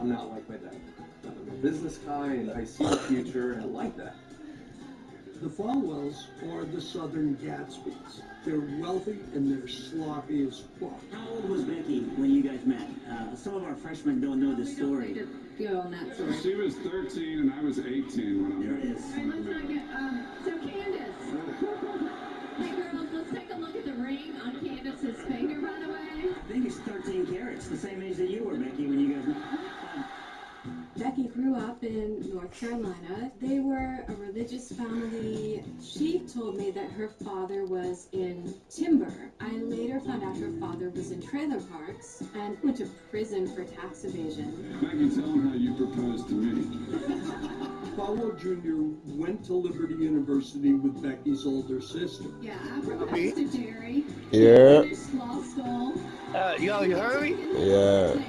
I'm not like my dad. I'm a business guy, and I see the future, and I like that. The Falwells are the Southern Gatsbys. They're wealthy and they're sloppy as fuck. How old was Becky when you guys met? Some of our freshmen don't know the story. Go on that story. She was 13 and I was 18 when I There met it is. All right, let's not get, so Candace. Hey girls, let's take a look at the ring on Candace's finger, by the way. I think it's 13 carats, the same age that you were, Becky, when you guys met. Becky grew up in North Carolina. They were a religious family. She told me that her father was in timber. I later found out her father was in trailer parks and went to prison for tax evasion. Becky, tell them how you proposed to me. Falwell Jr. went to Liberty University with Becky's older sister. Yeah, I proposed to Jerry. Yeah. Finished law school. Yo, you heard me? Yeah.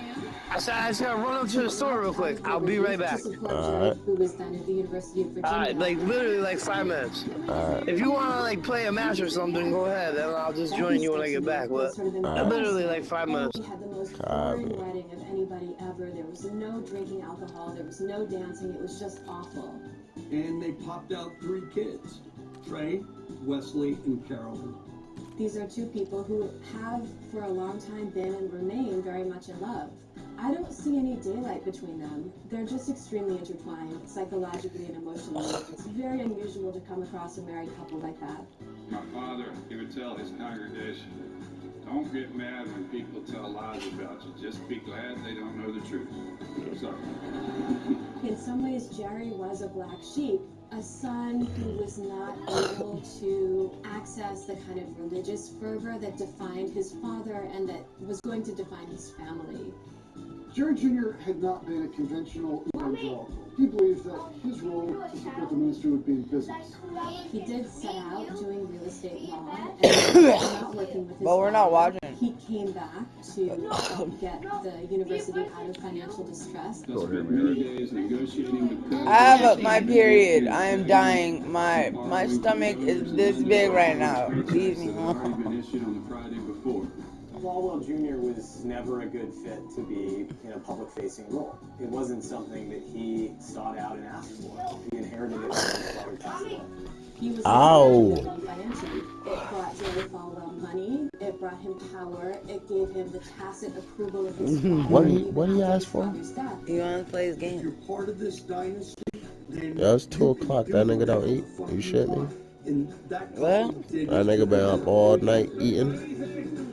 I said I just gotta run up to the store real quick. I'll be right back. Alright. Who was then at the University of Virginia. Alright, like literally like 5 minutes. Alright. If you wanna like play a match or something, go ahead, and I'll just join you when I get back. But literally like 5 minutes. We had the most boring wedding of anybody ever. There was no drinking alcohol. There was no dancing. It was just awful. And they popped out 3 kids, Trey, Wesley, and Carolyn. These are 2 people who have for a long time been and remain very much in love. I don't see any daylight between them. They're just extremely intertwined, psychologically and emotionally. It's very unusual to come across a married couple like that. My father, he would tell his congregation, don't get mad when people tell lies about you. Just be glad they don't know the truth. Sorry. In some ways, Jerry was a black sheep, a son who was not able to access the kind of religious fervor that defined his father and that was going to define his family. Jerry Jr. had not been a conventional evangelical. He believed that his role to support the ministry would be in business. He did set out doing real estate law and not working with his But we're not father. watching. He came back to help get the university out of financial distress. I spent many days negotiating with I have my period. I am dying. My stomach is this big right now. Leave me already alone. been issued on the Friday before. Falwell Jr. was never a good fit to be in a public-facing role. It wasn't something that he sought out and asked for. He inherited it from his father passed away. He was Ow. financially. It brought Jerry Falwell money. It brought him power. It gave him the tacit approval of his father. What do you ask for? He wants to play his If game. you're part of this dynasty, then Yeah, it's 2 o'clock. That nigga don't eat. You shitting me? and that What? That nigga been up all night eating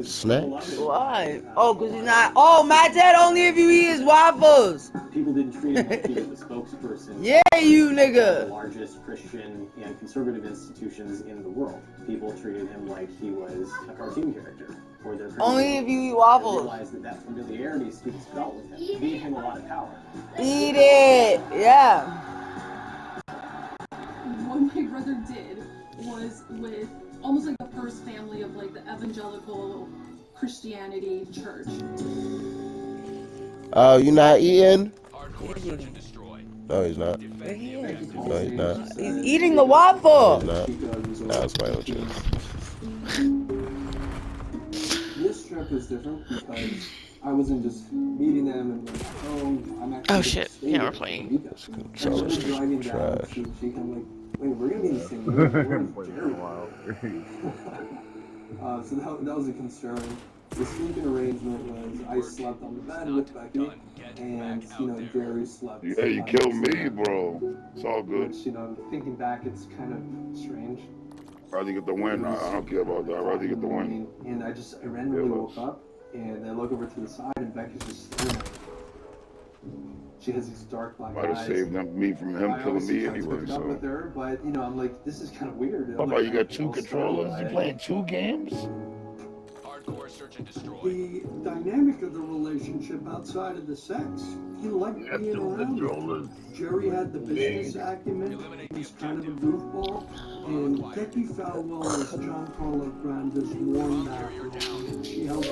snacks. Why? Oh, because he's not. Oh, my dad only if you eat his waffles. People didn't treat him like he was the spokesperson Yeah, you of the nigga. largest Christian and conservative institutions in the world. People treated him like he was a cartoon character. Or their Only if you eat I waffles. realized that familiarity students felt with him. It gave him a lot of power. Eat it. Yeah. What my brother did was with almost like the first family of like the evangelical Christianity church. Oh, you not eating? Hardcore No, he's not. No, he's not. He's eating the No, waffle. he's not. Nah, it's fine with you. This trip was different because I wasn't just meeting them and like, oh, I'm actually. Oh shit! Yeah, we're playing. So I was driving down Trash. to Cheek. I'm like, wait, we're gonna be in the same room. We're in Jerry. So that was a concern. The sleeping arrangement was I slept on the bed with Becky, and Jerry slept. Yeah, you killed me, bro. It's all good. Which thinking back, it's kind of strange. I'd rather get the win. I don't care about that. I'd rather get the win. And I randomly woke up, and I look over to the side, and Becky's just staring at me. She has these dark black Might have eyes. saved me from him killing me anyway. Up with So, her, but I'm like, this is kind of weird. Papa, you got 2 controllers. You playing 2 games? Hardcore search and destroy. The dynamic of the relationship outside of the sex, he liked being around. Jerry had the business acumen. He was kind of a goofball. And Becky Falwell was John Carlo Granda's warm back. She held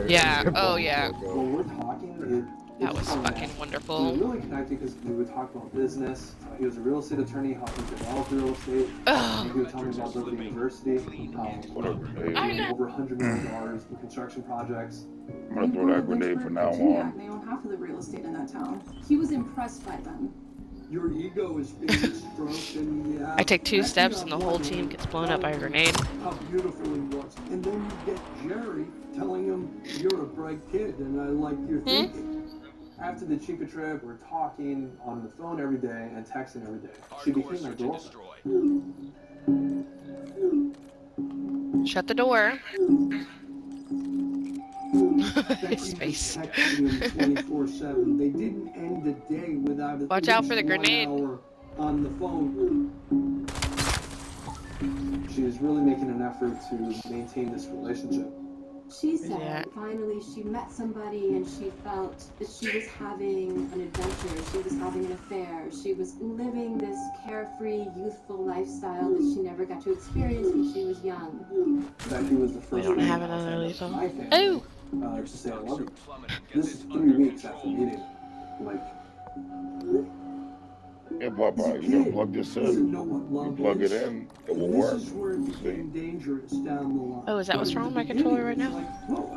Yeah. Oh yeah. When we're talking, That was fucking We were wonderful. really connected because we would talk about business. He was a real estate attorney, how he developed real estate. Ugh. And he would tell me about Liberty University, how over $100 million in construction projects. I'm gonna throw that grenade from now Virginia, on. they own half of the real estate in that town. He was impressed by them. Your ego is being stroked, and yeah. I take 2 steps and the whole team gets blown up by a grenade. How beautiful he was. And then you get Jerry telling him you're a bright kid, and I like your thinking. After the Chica trip, we're talking on the phone every day and texting every day. She became my girlfriend. Shut the door. His face. 24/7. They didn't end a day without at Watch out for the least 1 grenade. hour on the phone. She was really making an effort to maintain this relationship. She said finally she met somebody and she felt that she was having an adventure, she was having an affair, she was living this carefree, youthful lifestyle that she never got to experience when she was young. Becky was the first We don't woman have it outside on of lethal. my family, Oh! to say I love you. This is 3 weeks after meeting. Like, Hey, Papa, you gotta plug this in. You plug it in, it will work. This is where it became dangerous down the line. Oh, is that what's wrong with my controller right now?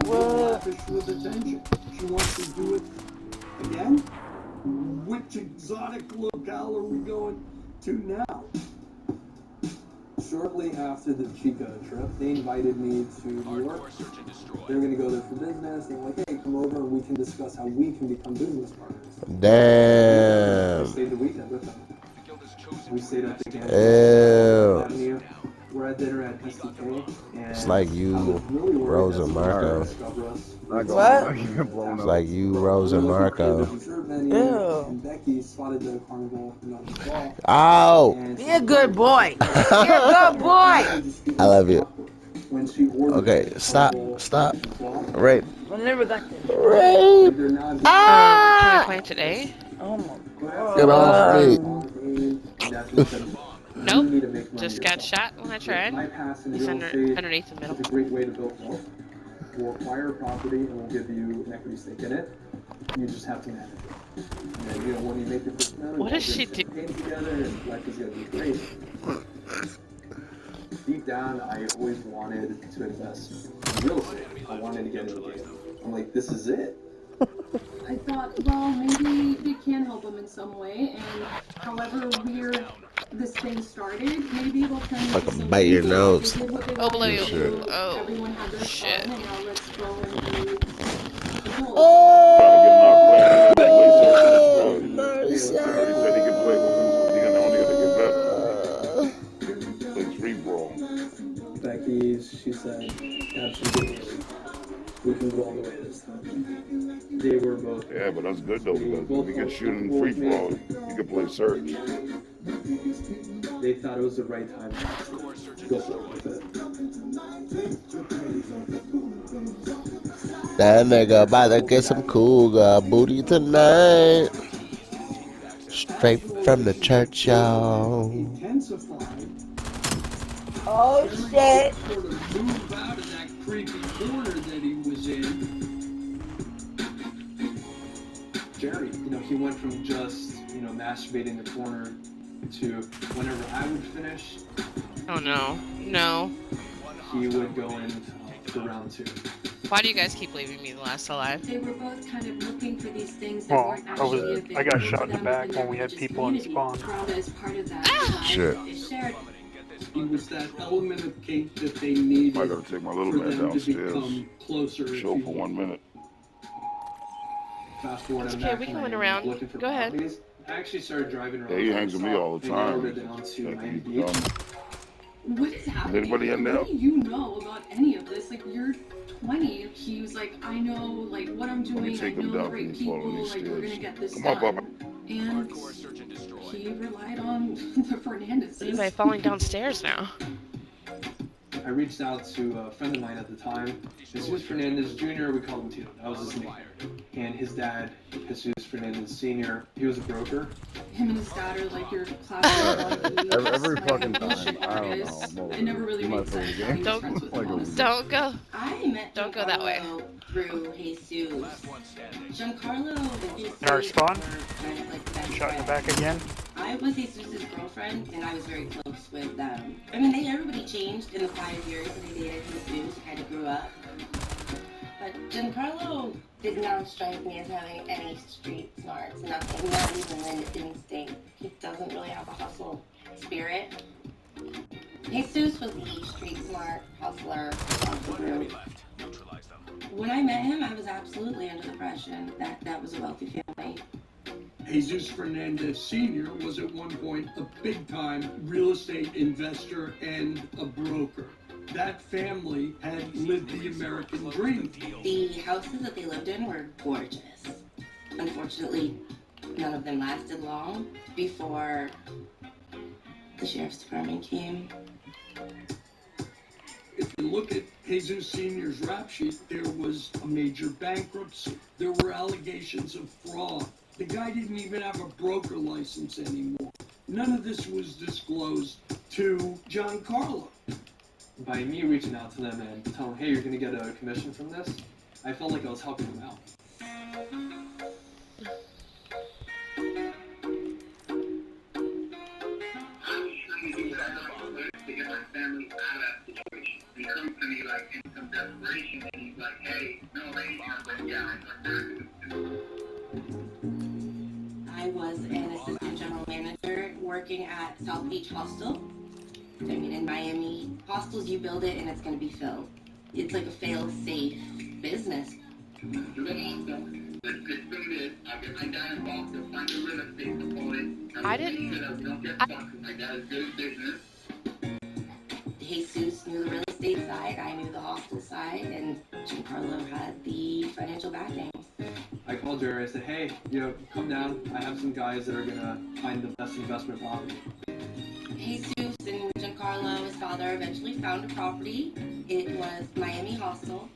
Lavish with attention. She wants to do it again? Which exotic locale are we going to now? shortly after the Chica trip, they invited me to New York. They were going to go there for business. They were like, hey, come over and we can discuss how we can become business partners. Damn. I stayed the weekend with them. We stayed at the Ew. We're at dinner at STK. And It's like you, Rose and Marco. What? It's like you, Rose and Marco. And Becky spotted the carnival. Ow! Be a good boy. Be a good boy. I love you. Okay, stop. Rape. I never got this. Rape. Can I play today? Oh my Get off me. Nope. Just got shot when I tried. He's underneath the middle. It's a great way to build wealth. We'll acquire property and we'll give you an equity stake in it. You just have to manage it. And you know, when you make the first amount, what does she do? Together and life is gonna be great. Deep down, I always wanted to invest in real estate. I wanted to get into the game. I'm like, this is it. I thought, well, maybe we can help them in some way, and however weird this thing started, maybe it'll turn into Like a something bite your good. nose. They did what they Oh, below wanted you. to do. Oh, Everyone had their shit. fun, and now let's go and do the goal. Becky, she said, absolutely. We can go all the way this time. They were both. Yeah, but that's good though, because if you can shoot in free throw, you can play search. They thought it was the right time to go forward with it. That nigga about to get some cougar booty tonight. Straight from the church, y'all. Oh shit. Sort of move out of that creepy corner that he was in. Jerry, you know, he went from just, you know, masturbating in the corner to whenever I would finish. Oh no. No. He would go in for round 2. Why do you guys keep leaving me the last alive? They were both kind of looking for these things that Well, weren't actually I got shot in the back when we had people in spawn. as part of that Shit. they shared. He was that element of Kate that they needed I gotta take my little for man them to downstairs. become closer. if Show you for will. 1 minute. Fast forward, It's I'm okay, back we can and win I'm around. looking for Go ahead. properties. I actually started driving around. Yeah, he hangs with me all the time. They onto Like, Miami he's Beach. dumb. What is happening? anybody in there? What do you know about any of this? Like, you're 20. He was like, I know, like, what I'm Let me doing. I take him know down great from falling people. these Like, we're stairs. gonna get this Come on, done. Papa. And he relied on the Fernandezes. He's like falling downstairs now. I reached out to a friend of mine at the time, Jesus Fernandez Jr., we called him Tito, that was his name. And his dad, Jesus Fernandez Sr., he was a broker. Him and his dad are like your classic every fucking time. bullshit I don't artists. know. It never really You made might play sense the how he game. was friends with him, honestly. Don't go. I met Don't go that way. through Jesus. Giancarlo In our spawn? kind of like the best Shot in the friends. back again. I was Jesus' girlfriend, and I was very close with them. I mean, everybody changed in the 5 years that they dated Jesus, kind of grew up. But Giancarlo did not strike me as having any street smarts, nothing, not even an instinct. He doesn't really have a hustle spirit. Jesus was the street smart hustler of the group. When I met him, I was absolutely under the impression that that was a wealthy family. Jesus Fernandez Sr. was at one point a big-time real estate investor and a broker. That family had lived the American dream. The houses that they lived in were gorgeous. Unfortunately, none of them lasted long before the sheriff's department came. If you look at Jesus Sr.'s rap sheet, there was a major bankruptcy. There were allegations of fraud. The guy didn't even have a broker license anymore. None of this was disclosed to Giancarlo. By me reaching out to them and telling them, hey, you're going to get a commission from this, I felt like I was helping them out. I was an assistant general manager working at South Beach Hostel. I mean, in Miami, hostels, you build it and it's going to be filled. It's like a fail-safe business. I didn't. Jesus knew the real estate side, I knew the hostel side, and Giancarlo had the financial backing. I called Jerry, I said, hey, come down. I have some guys that are going to find the best investment property. Jesus and Giancarlo, his father, eventually found a property. It was Miami Hostel.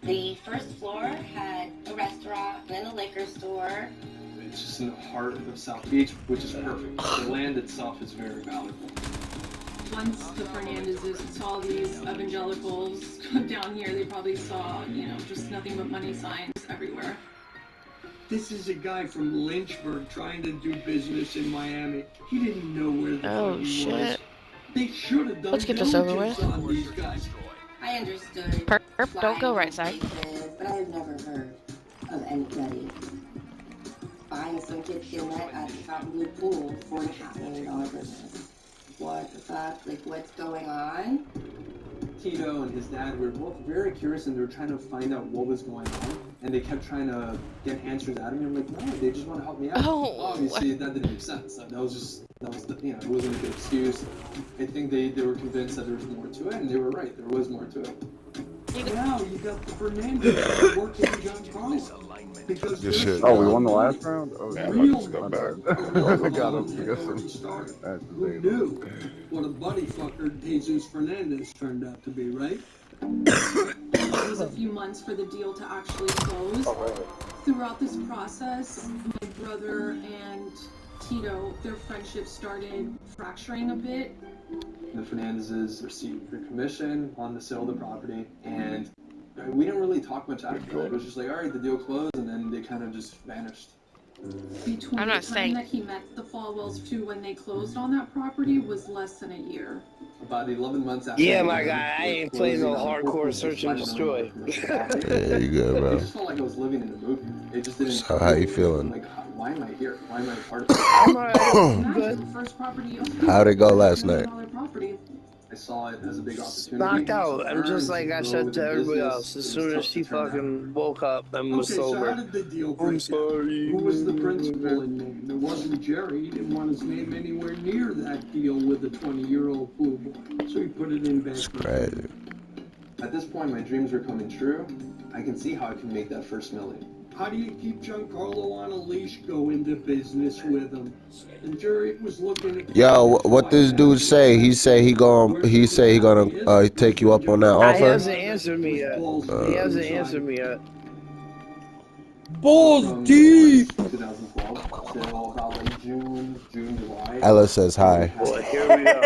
The first floor had a restaurant and a liquor store. It's just in the heart of South Beach, which is perfect. The land itself is very valuable. Once the Fernandezes saw these evangelicals come down here, they probably saw, just nothing but money signs everywhere. This is a guy from Lynchburg trying to do business in Miami. He didn't know where the fuck he was. They should have done Let's get this over with. on these guys. I understood. Perp, don't go right side. But I have never heard of anybody buying some kid's net at the Fountain Blue Pool for $4.5 million business. What the fuck? Like, what's going on? Tito and his dad were both very curious, and they were trying to find out what was going on, and they kept trying to get answers out of me. I'm like, no, they just want to help me out. Oh. Obviously, that didn't make sense. That was it wasn't a good excuse. I think they were convinced that there was more to it, and they were right. There was more to it. Now you got the Fernandez working Giancarlo. Because Good shit. Oh, we won the last round? Oh, Yeah, yeah. I just got back. I got him. Who knew what a buddy fucker Jesus Fernandez turned out to be, right? It was a few months for the deal to actually close. Throughout this process, my brother and Tito, their friendship started fracturing a bit. The Fernandezes received the commission on the sale of the property, and we didn't really talk much after that. It was just like, all right, the deal closed, and then they kind of just vanished. Between I'm not the time saying- that he met the Falwells to when they closed on that property was less than a year. About 11 months after. Yeah, my guy, I ain't playing no hardcore search and destroy. There you go, It bro. just felt like I was living in a movie. It just didn't. So how you feeling? Like, why am I here? Why am I part of it? I'm alright. Imagine the first property How'd it go last night? property. I saw it as a big opportunity. Knocked out. I'm just like I Grow said with to the everybody business. else. As It was soon tough as she to turn down. fucking woke up and was Okay, so how sober. did the deal I'm break down? sorry. Who was the principal in name? It wasn't Jerry. He didn't want his name anywhere near that deal with the 20-year-old pool boy. So he put it in It's bankruptcy. crazy. At this point, my dreams were coming true. I can see how I can make that first million. How do you keep Giancarlo on a leash, go into business with him? And Jerry was looking at... Yo, what this dude say? He say he gonna take you up on that He offer. hasn't answered me yet. He hasn't answered me yet. Balls deep! 2012 till about like June, July. Ella says hi. Boy, here we go.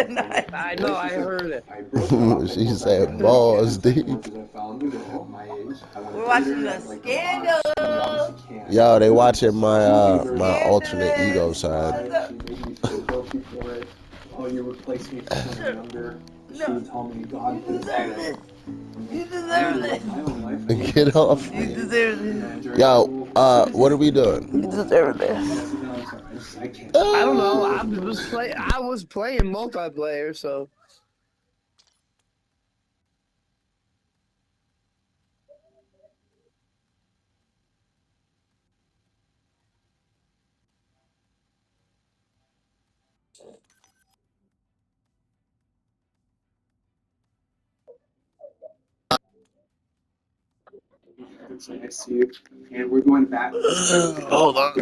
I know, I heard it. I broke up. She said balls deep. I found the girl, my We're watching the Scandal. Yo, they watching my my alternate ego side. Oh, you replaced me for someone younger. She told me God put it. You deserve this. Get off You me. deserve this. Yo, what are we doing? You deserve this. I don't know. I was playing multiplayer, so. It's nice to you. And we're going back. Hold on.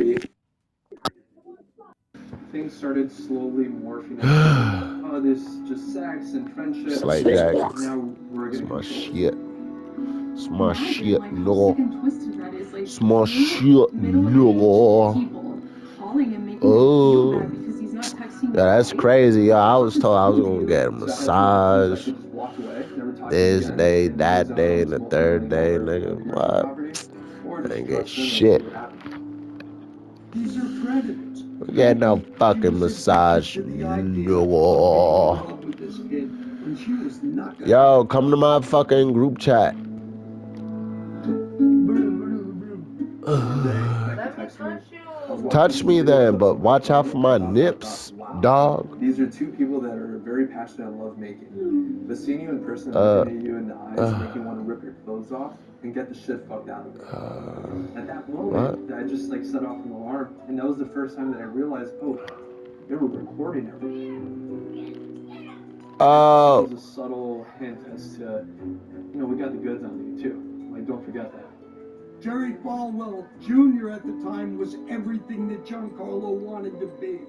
Things started slowly morphing into this just sex and friendship. Slight jackets. Now we're It's gonna my shit. It's my shit, no. It's my shit, no. Oh. Yeah, that's crazy. Yo, I was told I was gonna get a massage. This day, that day, and the third day, nigga. What? I ain't get shit. These are predators. We get no fucking massage. No. Yo, come to my fucking group chat. Touch me then, but watch out for my nips, dog. These are two people that are very passionate and love making. But seeing you in person, looking at you in the eyes, making you want to rip your clothes off and get the shit fucked out of it. At that moment, I just like set off an alarm, and that was the first time that I realized, oh, they were recording everything. Oh. It was a subtle hint as to, you know, we got the goods on you too. Like, don't forget that. Jerry Falwell Jr. at the time was everything that Giancarlo wanted to be.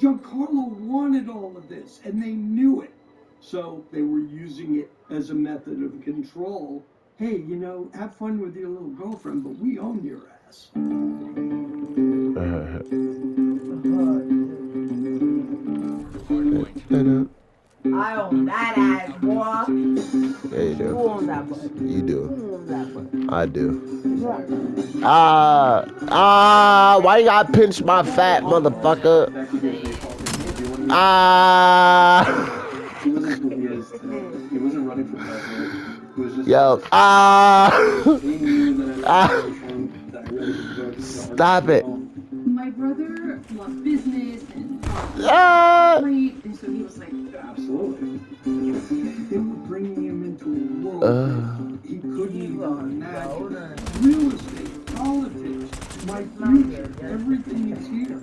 Giancarlo wanted all of this, and they knew it. So they were using it as a method of control. Hey, you know, have fun with your little girlfriend, but we own your ass. I own that ass, boy. Yeah, you do. Who owns that butt? You do. Who owns that butt? I do. Why you gotta pinch my fat motherfucker? He wasn't who he is today. He wasn't running for president. He was just. Yo, He knew that I really deserved. Stop it. My brother loved business and great, and so he was like, absolutely. They were bringing him into a world he couldn't even imagine. Real estate, politics, my future, everything is here.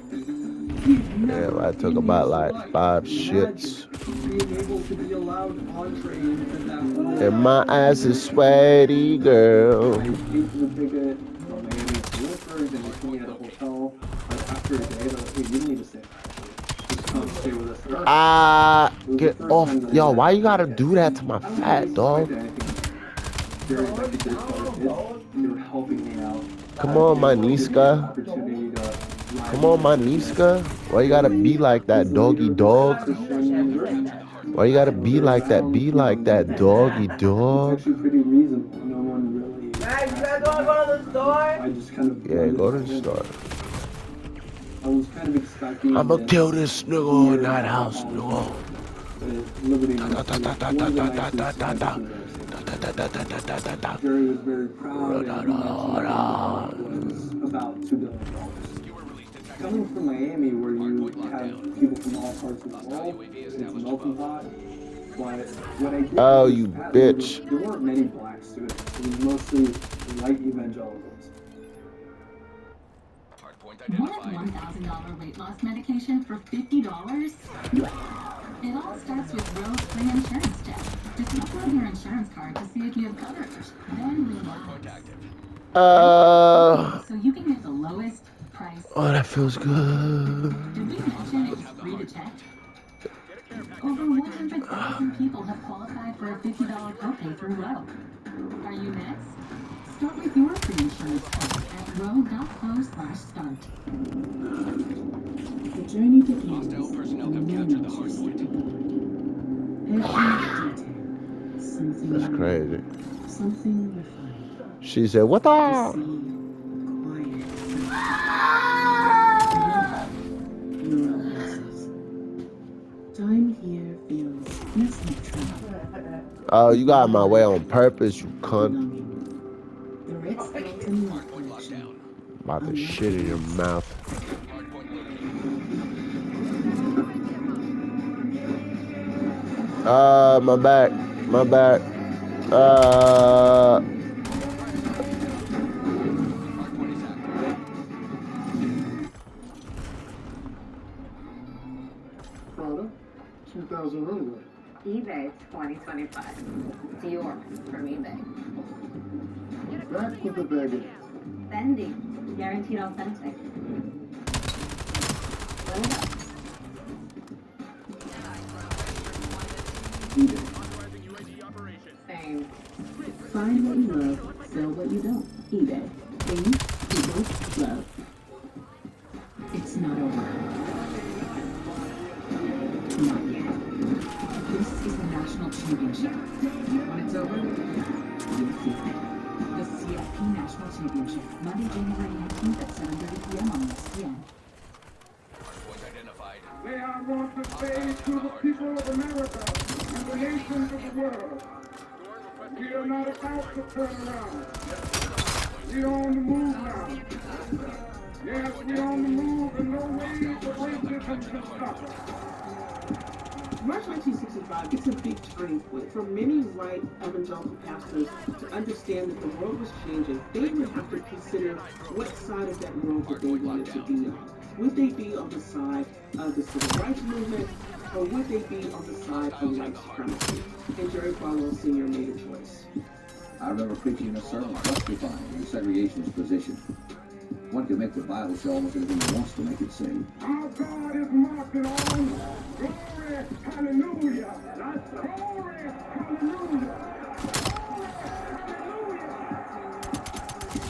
Yeah, I took about like 5 shits. Being able to be allowed entree into that world. And my ass is sweaty, girl. I paid for the ticket from Miami to Wilford, and they put me at a hotel. But after a day, they're like, hey, you don't need to stay there. Just come stay with us. Get off. Yo, why you gotta do that to my fat dog? They were helping me out. Come on, my Niska. Come on, my Niska. Why you gotta be like that, doggy dog? Why you gotta be like that? Be like that, doggy dog. It's actually pretty reasonable. No one really. Hey, you guys wanna go to the store? I just kind of. Yeah, go to the store. I was kind of expecting. I'ma kill this nigga in that house, nigga. Jerry was very proud and was about $2 billion. Coming from Miami, where you have people from all parts of the world, it's a melting pot. But when I did you bitch. There weren't many black students. It was mostly white evangelicals. Want $1,000 weight loss medication for $50? It all starts with Roe's free insurance check. Just upload your insurance card to see if you have coverage. Then so you can get the lowest price. Oh, that feels good. Did we mention it's free to check? Over 100,000 people have qualified for a $50 copay through Roe. Are you next? Start with your free insurance card at roe.co/start. The journey begins in moments. Every detail, something That's crazy. something refined. She said, "What the?" Time here feels less neutral. Oh, you got in my way on purpose, you cunt. The red skeleton lock connection. About to shit in your mouth. My back. My back. Prada, 2000 runway. eBay 2025. Dior from eBay. Back with the baggage. Fendi, guaranteed authentic. Run it up. eBay. Fame. Find what you love, sell what you don't. eBay. Things people love. It's not over. Not yet. This is the national championship. When it's over, you'll see it. The CFP National Championship, Monday, January 19th at 7:30 p.m. on ESPN. They are going to say to the people of America and the nations of the world, we are not about to turn around. We are on the move now. Yes, we are on the move, and no way the racism can stop us. March 1965, it's a big turning point for many white evangelical pastors to understand that the world was changing. They would have to consider what side of that world that they wanted to be on. Would they be on the side of the civil rights movement, or would they be on the side of white supremacy? And Jerry Falwell Sr. made a choice. I remember preaching a sermon justifying the segregationist position. One can make the Bible say almost anything he wants to make it say. Our God is marching on. Glory, hallelujah. That's glory, hallelujah.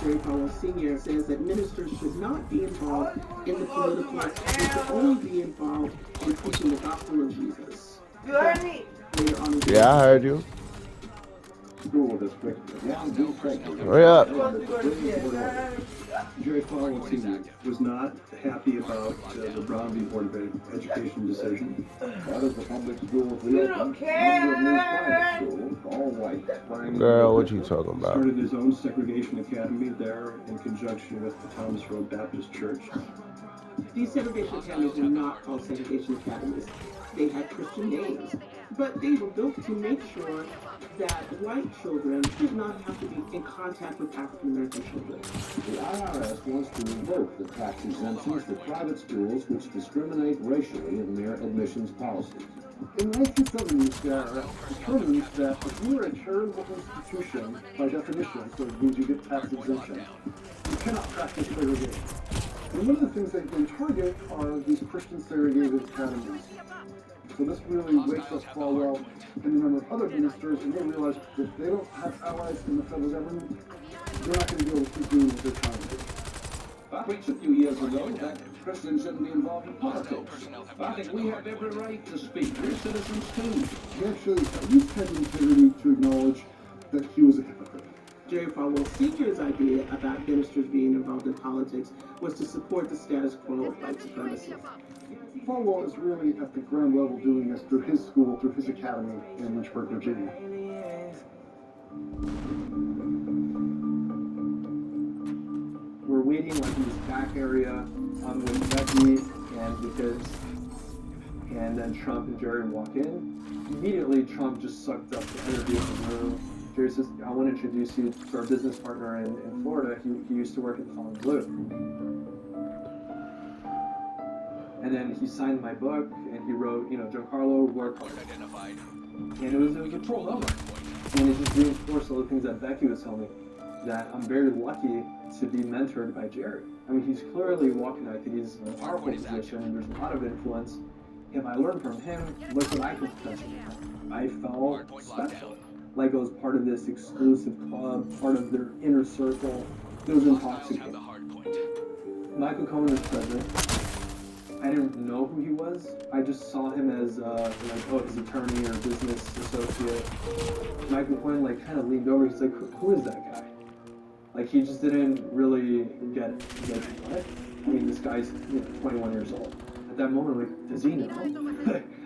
Jerry Falwell Sr. says that ministers should not be involved in the political, they should only be involved in preaching the gospel of Jesus. Later on Yeah, I heard you. School district. Hurry up. Jerry Falwell Sr. was not happy about the Brown v. Board of Education decision. That is the public schools reopened. Number of new private schools, all white. Girl, what you talking about? Started his own segregation academy there in conjunction with the Thomas Road Baptist Church. These segregation academies were not called segregation academies. They had Christian names, but they were built to make sure that white children did not have to be in contact with African American children. The IRS wants to revoke the tax exemptions for private schools which discriminate racially in their admissions policies. In the 1970s, determined that if you are a charitable institution, by definition, so it means you get tax exemption, you cannot practice segregation. And one of the things they target are these Christian segregated academies. So this really wakes up Falwell and a number of other ministers, and they realize that they don't have allies in the federal government, they're not going to be able to keep doing what they're trying to do. I preached a few years ago that Christians shouldn't be involved in politics. I think we have every right to speak. We're citizens too. He actually at least had the integrity to acknowledge that he was a hypocrite. Jerry Falwell Sr.'s idea about ministers being involved in politics was to support the status quo of white supremacy. Falwell is really at the ground level doing this through his school, through his academy in Lynchburg, Virginia. We're waiting like in this back area with Becky, and then Trump and Jerry walk in. Immediately, Trump just sucked up the energy of the room. Jerry says, I want to introduce you to our business partner in Florida. He used to work at Fontainebleau. And then he signed my book, and he wrote, Giancarlo worked identified. And it was a cool moment. And it just reinforced all the things that Becky was telling me, that I'm very lucky to be mentored by Jerry. I mean, he's clearly walking, I think he's in a powerful position, and there's a lot of influence. If I learn from him, look what I can potentially become. I felt special. Like I was part of this exclusive club, part of their inner circle. It was intoxicating. Michael Cohen is president. I didn't know who he was. I just saw him as his attorney or business associate. Michael Cohen kind of leaned over. He's like, who is that guy? Like, he just didn't really get it. Like, what? I mean, this guy's 21 years old. At that moment, like, does he know?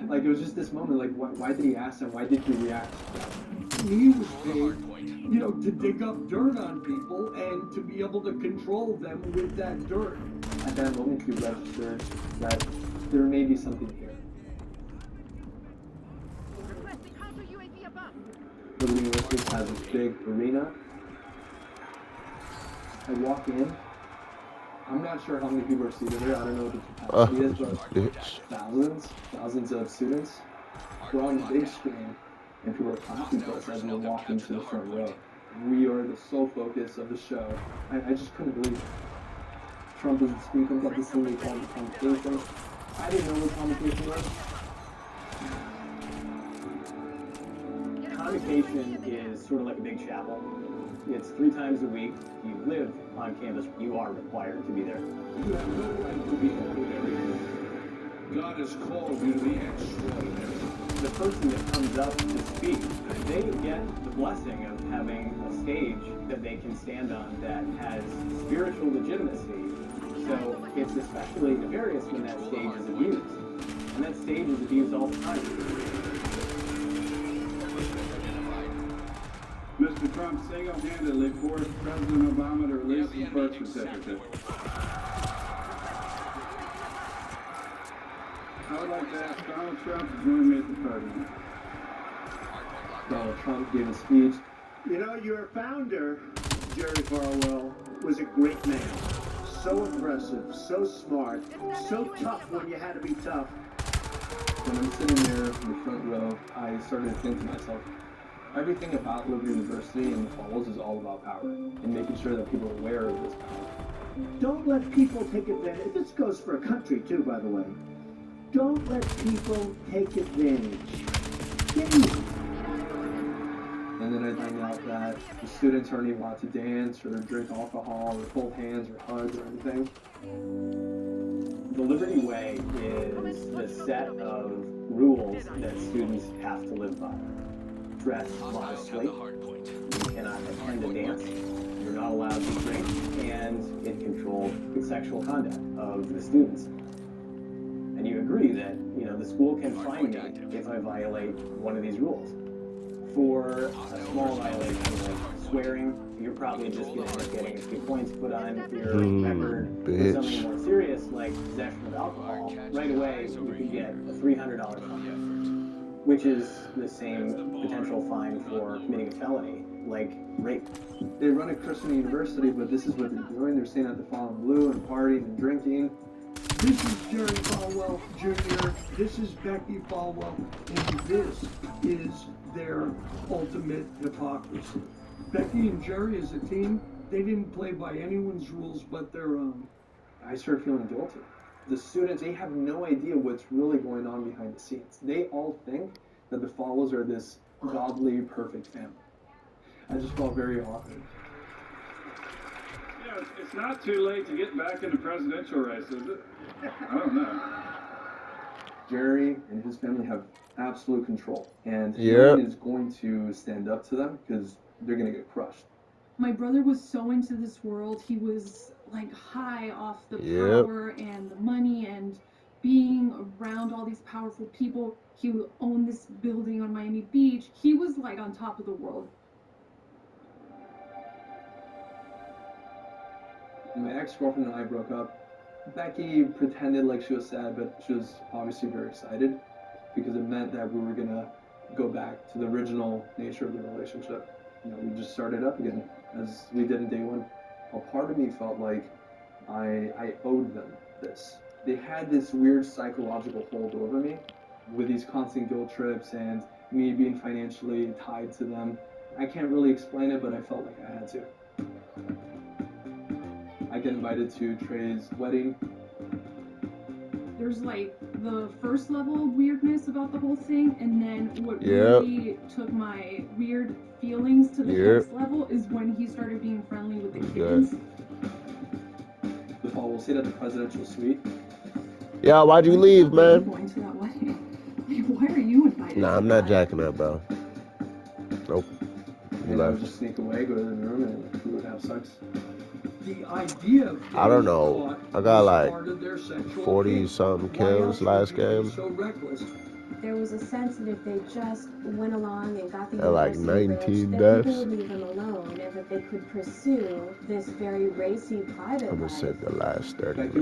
Like, it was just this moment, like, why did he ask and why did he react? He was paid, to dig up dirt on people and to be able to control them with that dirt. At that moment, he registered that there may be something here. The university has this big arena. I walk in. I'm not sure how many people are seated there. I don't know what the capacity is, but thousands of students. We're on the big screen, and people are clapping for us as we walk into the front row. We are the sole focus of the show. I just couldn't believe it. Trump was speaking about this thing they called the convocation. I didn't know what convocation was. Convocation is sort of like a big chapel. It's 3 times a week. You live on campus. You are required to be there. You have no right to be ordinary. God has called you to be extraordinary. The person that comes up to speak, they get the blessing of having a stage that they can stand on that has spiritual legitimacy. So it's especially nefarious when that stage is abused. And that stage is abused all the time. Mr. Trump single-handedly forced President Obama to release his birth certificate. I would like to ask Donald Trump to join me at the podium. Donald Trump gave a speech. Your founder, Jerry Falwell, was a great man. So impressive, so smart, so tough when you had to be tough. When I'm sitting there in the front row, I started to think to myself, everything about Liberty University and the Falls is all about power and making sure that people are aware of this power. Don't let people take advantage. This goes for a country too, by the way. Don't let people take advantage. And then I find out that the students aren't even allowed to dance or drink alcohol or hold hands or hug or anything. The Liberty Way is the set of rules that students have to live by. Dress modestly. You cannot attend a dance. You're not allowed to drink, and it controls the sexual conduct of the students. And you agree that, the school can fine me if I violate one of these rules. For a small violation like swearing, you're probably just going to end up getting a few points put on your record. For something more serious like possession of alcohol, right away you can get a $300 fine, which is the same potential fine for committing a felony, like rape. They run a Christian university, but this is what they're doing. They're staying at the Fontainebleau and partying and drinking. This is Jerry Falwell Jr., this is Becky Falwell, and this is their ultimate hypocrisy. Becky and Jerry as a team, they didn't play by anyone's rules but their own. I started feeling guilty. The students, they have no idea what's really going on behind the scenes. They all think that the Falwells are this godly, perfect family. I just felt very awkward. Yeah, it's not too late to get back in the presidential race, is it? I don't know. Jerry and his family have absolute control, and no one is going to stand up to them because they're going to get crushed. My brother was so into this world. He was like high off the power and the money and being around all these powerful people. He owned this building on Miami Beach. He was like on top of the world. When my ex-girlfriend and I broke up, Becky pretended like she was sad, but she was obviously very excited because it meant that we were going to go back to the original nature of the relationship. We just started up again as we did in day one. A part of me felt like I owed them this. They had this weird psychological hold over me with these constant guilt trips and me being financially tied to them. I can't really explain it, but I felt like I had to. I get invited to Trey's wedding. There's like the first level of weirdness about the whole thing, and then what really took my weird feelings to the next level is when he started being friendly with the kids. The fall will sit at the presidential suite. Yeah, why'd you leave, man? Going to that wedding. Like, why are you invited? Nah, I'm not jacking that, bro. Nope. And I would just sneak away, go to the room, and we would have have sex? The idea of I don't know. I got like part of their sexual 40 appeal. something Why kills else last would you be game. so reckless? There was a sense that if they just went along and got the And like university 19 rich, that people deaths. would leave them alone and that they could pursue this very racy private I'm gonna life. save the last 30 minutes.